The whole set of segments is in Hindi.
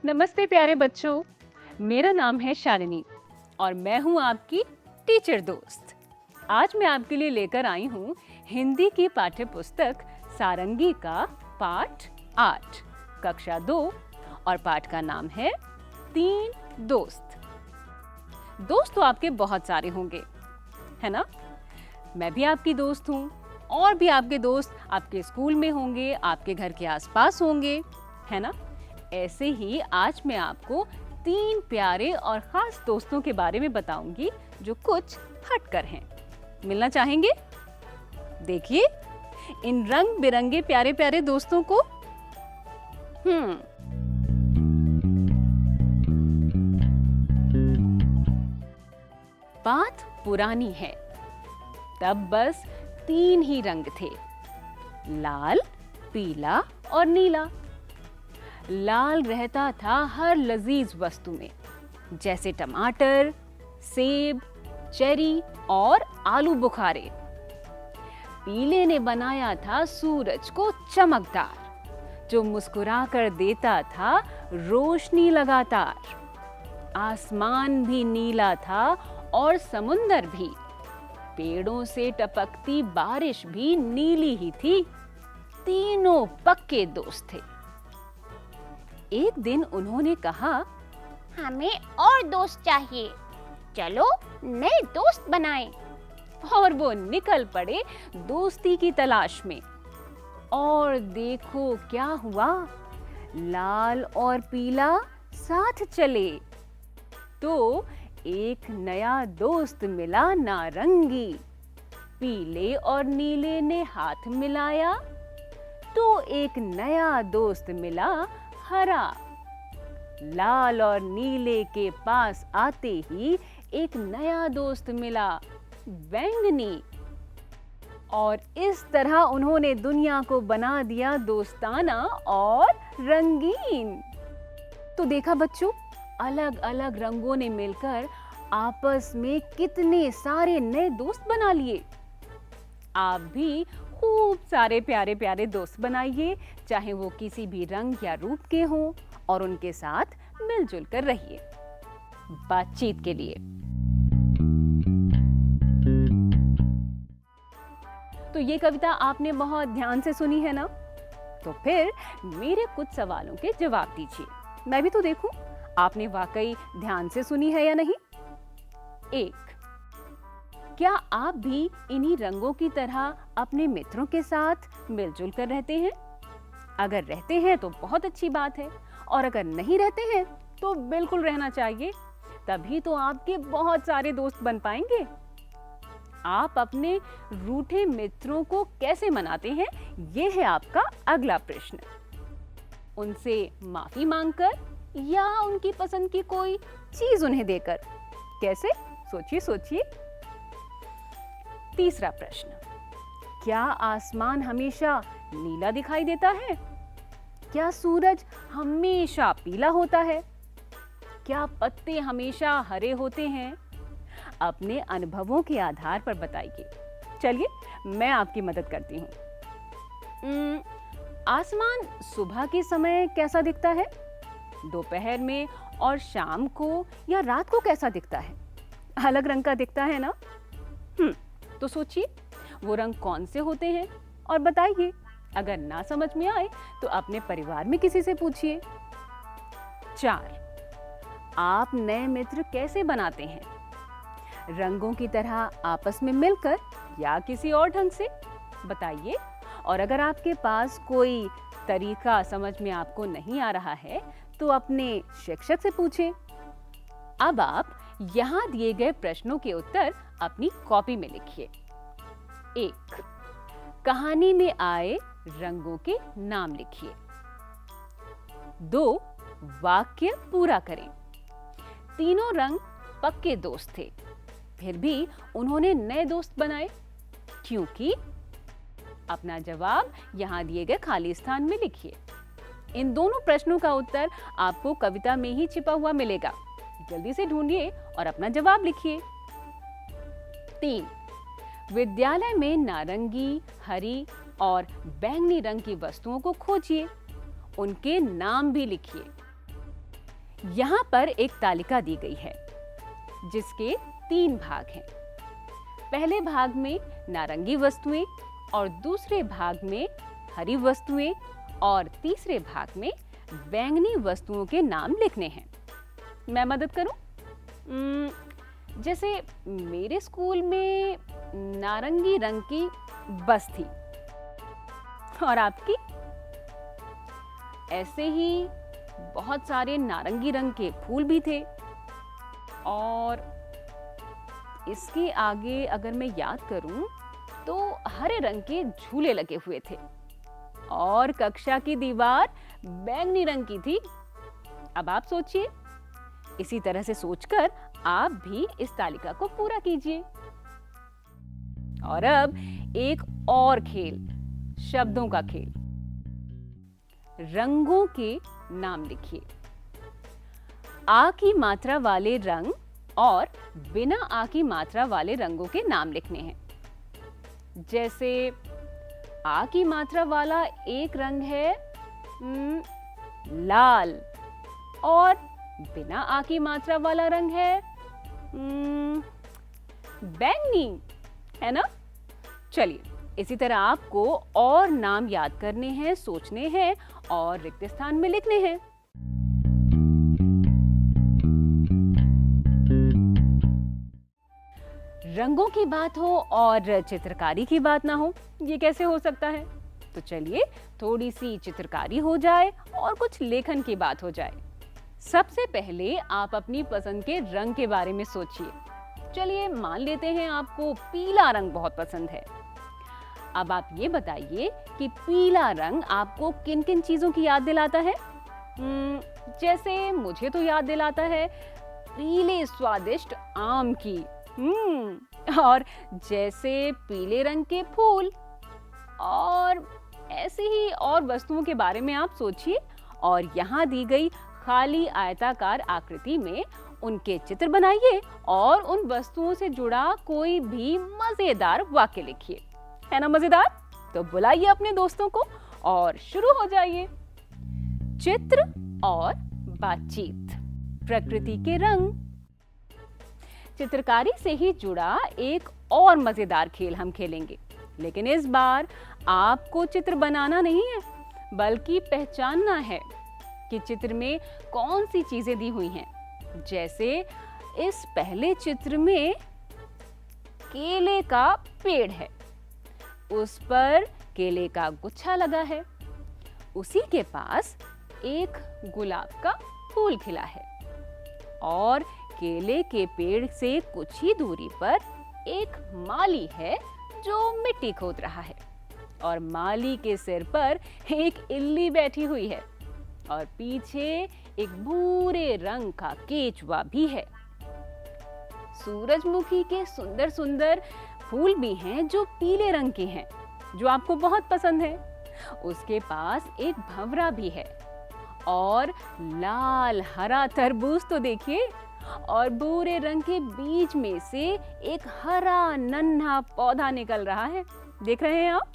नमस्ते प्यारे बच्चों। मेरा नाम है शालिनी और मैं हूँ आपकी टीचर दोस्त। आज मैं आपके लिए लेकर आई हूँ हिंदी की पाठ्य पुस्तक सारंगी का पाठ 8 कक्षा 2 और पाठ का नाम है 3 दोस्त। दोस्त तो आपके बहुत सारे होंगे, है ना? मैं भी आपकी दोस्त हूँ और भी आपके दोस्त आपके स्कूल में होंगे, आपके घर के आसपास होंगे, है ना? ऐसे ही आज मैं आपको 3 प्यारे और खास दोस्तों के बारे में बताऊंगी जो कुछ हटकर हैं। मिलना चाहेंगे? देखिए इन रंग बिरंगे प्यारे प्यारे दोस्तों को। बात पुरानी है, तब बस 3 ही रंग थे, लाल, पीला और नीला। लाल रहता था हर लजीज वस्तु में, जैसे टमाटर, सेब, चेरी और आलू बुखारे। पीले ने बनाया था सूरज को चमकदार, जो मुस्कुरा कर देता था रोशनी लगातार। आसमान भी नीला था और समुंदर भी। पेड़ों से टपकती बारिश भी नीली ही थी। तीनों पक्के दोस्त थे। एक दिन उन्होंने कहा, हमें और दोस्त चाहिए, चलो नए दोस्त बनाएं। और वो निकल पड़े दोस्ती की तलाश में। और देखो क्या हुआ, लाल और पीला साथ चले तो एक नया दोस्त मिला नारंगी। पीले और नीले ने हाथ मिलाया तो एक नया दोस्त मिला हरा। लाल और नीले के पास आते ही एक नया दोस्त मिला बैंगनी। और इस तरह उन्होंने दुनिया को बना दिया दोस्ताना और रंगीन। तो देखा बच्चों, अलग अलग रंगों ने मिलकर आपस में कितने सारे नए दोस्त बना लिए। आप भी खूब सारे प्यारे प्यारे दोस्त बनाइए, चाहे वो किसी भी रंग या रूप के हों, और उनके साथ मिलजुल कर रहिए। बातचीत के लिए तो ये कविता आपने बहुत ध्यान से सुनी है ना? तो फिर मेरे कुछ सवालों के जवाब दीजिए। मैं भी तो देखूं आपने वाकई ध्यान से सुनी है या नहीं। 1, क्या आप भी इन्हीं रंगों की तरह अपने मित्रों के साथ मिलजुल कर रहते हैं? अगर रहते हैं तो बहुत अच्छी बात है, और अगर नहीं रहते हैं तो बिल्कुल रहना चाहिए, तभी तो आपके बहुत सारे दोस्त बन पाएंगे। आप अपने रूठे मित्रों को कैसे मनाते हैं, ये है आपका अगला प्रश्न। उनसे माफी मांगकर या उनकी पसंद की कोई चीज उन्हें देकर? कैसे? सोचिए सोचिए। तीसरा प्रश्न, क्या आसमान हमेशा नीला दिखाई देता है? क्या सूरज हमेशा पीला होता है? क्या पत्ते हमेशा हरे होते हैं? अपने अनुभवों के आधार पर बताइए। चलिए मैं आपकी मदद करती हूँ। आसमान सुबह के समय कैसा दिखता है? दोपहर में और शाम को या रात को कैसा दिखता है? अलग रंग का दिखता है ना? तो सोचिए वो रंग कौन से होते हैं और बताइए। अगर ना समझ में आए तो अपने परिवार में किसी से पूछिए। 4, आप नए मित्र कैसे बनाते हैं? रंगों की तरह आपस में मिलकर या किसी और ढंग से? बताइए। और अगर आपके पास कोई तरीका समझ में आपको नहीं आ रहा है तो अपने शिक्षक से पूछें। अब आप यहाँ दिए गए प्रश्नों के उत्तर अपनी कॉपी में लिखिए। 1, कहानी में आए रंगों के नाम लिखिए। 2, वाक्य पूरा करें। तीनों रंग पक्के दोस्त थे, फिर भी उन्होंने नए दोस्त बनाए, क्योंकि? अपना जवाब यहाँ दिए गए खाली स्थान में लिखिए। इन दोनों प्रश्नों का उत्तर आपको कविता में ही छिपा हुआ मिलेगा। जल्दी से ढूंढिए और अपना जवाब लिखिए। 3, विद्यालय में नारंगी, हरी और बैंगनी रंग की वस्तुओं को खोजिए, उनके नाम भी लिखिए। यहाँ पर एक तालिका दी गई है जिसके 3 भाग हैं। पहले भाग में नारंगी वस्तुएं और दूसरे भाग में हरी वस्तुएं और तीसरे भाग में बैंगनी वस्तुओं के नाम लिखने हैं। मैं मदद करूं? जैसे मेरे स्कूल में नारंगी रंग की बस थी और आपकी? ऐसे ही बहुत सारे नारंगी रंग के फूल भी थे और इसके आगे अगर मैं याद करूं तो हरे रंग के झूले लगे हुए थे और कक्षा की दीवार बैंगनी रंग की थी। अब आप सोचिए, इसी तरह से सोचकर आप भी इस तालिका को पूरा कीजिए। और अब एक और खेल, शब्दों का खेल। रंगों के नाम लिखिए। आ की मात्रा वाले रंग और बिना आ की मात्रा वाले रंगों के नाम लिखने हैं। जैसे आ की मात्रा वाला एक रंग है लाल और बिना आ की मात्रा वाला रंग है बैंगनी, है ना? चलिए, इसी तरह आपको और नाम याद करने हैं, सोचने हैं और रिक्त स्थान में लिखने हैं। रंगों की बात हो और चित्रकारी की बात ना हो, ये कैसे हो सकता है? तो चलिए थोड़ी सी चित्रकारी हो जाए और कुछ लेखन की बात हो जाए। सबसे पहले आप अपनी पसंद के रंग के बारे में सोचिए। चलिए मान लेते हैं आपको पीला रंग बहुत पसंद है। अब आप ये बताइए कि पीला रंग आपको किन किन चीजों की याद दिलाता है? जैसे मुझे तो याद दिलाता है पीले स्वादिष्ट आम की। और जैसे पीले रंग के फूल, और ऐसे ही और वस्तुओं के बारे में आप सोचिए और यहाँ दी गई खाली आयताकार आकृति में उनके चित्र बनाइए और उन वस्तुओं से जुड़ा कोई भी मजेदार वाक्य लिखिए। है ना मजेदार? तो बुलाइए अपने दोस्तों को और शुरू हो जाइए। चित्र और बातचीत, प्रकृति के रंग। चित्रकारी से ही जुड़ा एक और मजेदार खेल हम खेलेंगे, लेकिन इस बार आपको चित्र बनाना नहीं है बल्कि पहचानना है कि चित्र में कौन सी चीजें दी हुई हैं। जैसे इस पहले चित्र में केले का पेड़ है, उस पर केले का गुच्छा लगा है, उसी के पास एक गुलाब का फूल खिला है और केले के पेड़ से कुछ ही दूरी पर एक माली है जो मिट्टी खोद रहा है और माली के सिर पर एक इल्ली बैठी हुई है और पीछे एक भूरे रंग का केचुआ भी है। सूरजमुखी के सुंदर सुंदर फूल भी हैं जो पीले रंग के हैं, जो आपको बहुत पसंद है। उसके पास एक भंवरा भी है और लाल हरा तरबूज तो देखिए, और भूरे रंग के बीच में से एक हरा नन्हा पौधा निकल रहा है। देख रहे हैं आप?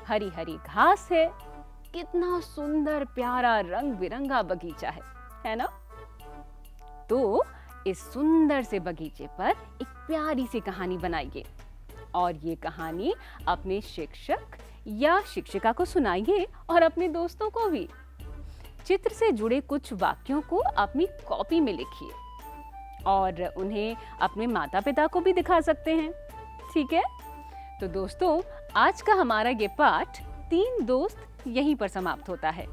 हरी हरी घास है। कितना सुंदर प्यारा रंग बिरंगा बगीचा है ना? तो इस सुंदर से बगीचे पर एक प्यारी सी कहानी बनाइए और ये कहानी अपने शिक्षक या शिक्षिका को सुनाइए और अपने दोस्तों को भी। चित्र से जुड़े कुछ वाक्यों को अपनी कॉपी में लिखिए और उन्हें अपने माता पिता को भी दिखा सकते हैं। ठीक है? तो दोस्तों, आज का हमारा ये पाठ 3 दोस्त यहीं पर समाप्त होता है।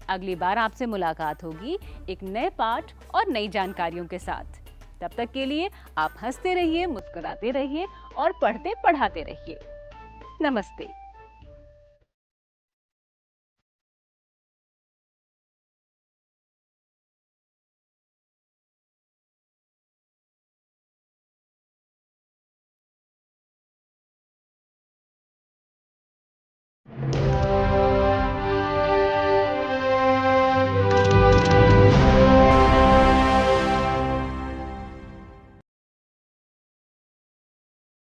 अगली बार आपसे मुलाकात होगी एक नए पाठ और नई जानकारियों के साथ। तब तक के लिए आप हंसते रहिए, मुस्कुराते रहिए और पढ़ते पढ़ाते रहिए। नमस्ते।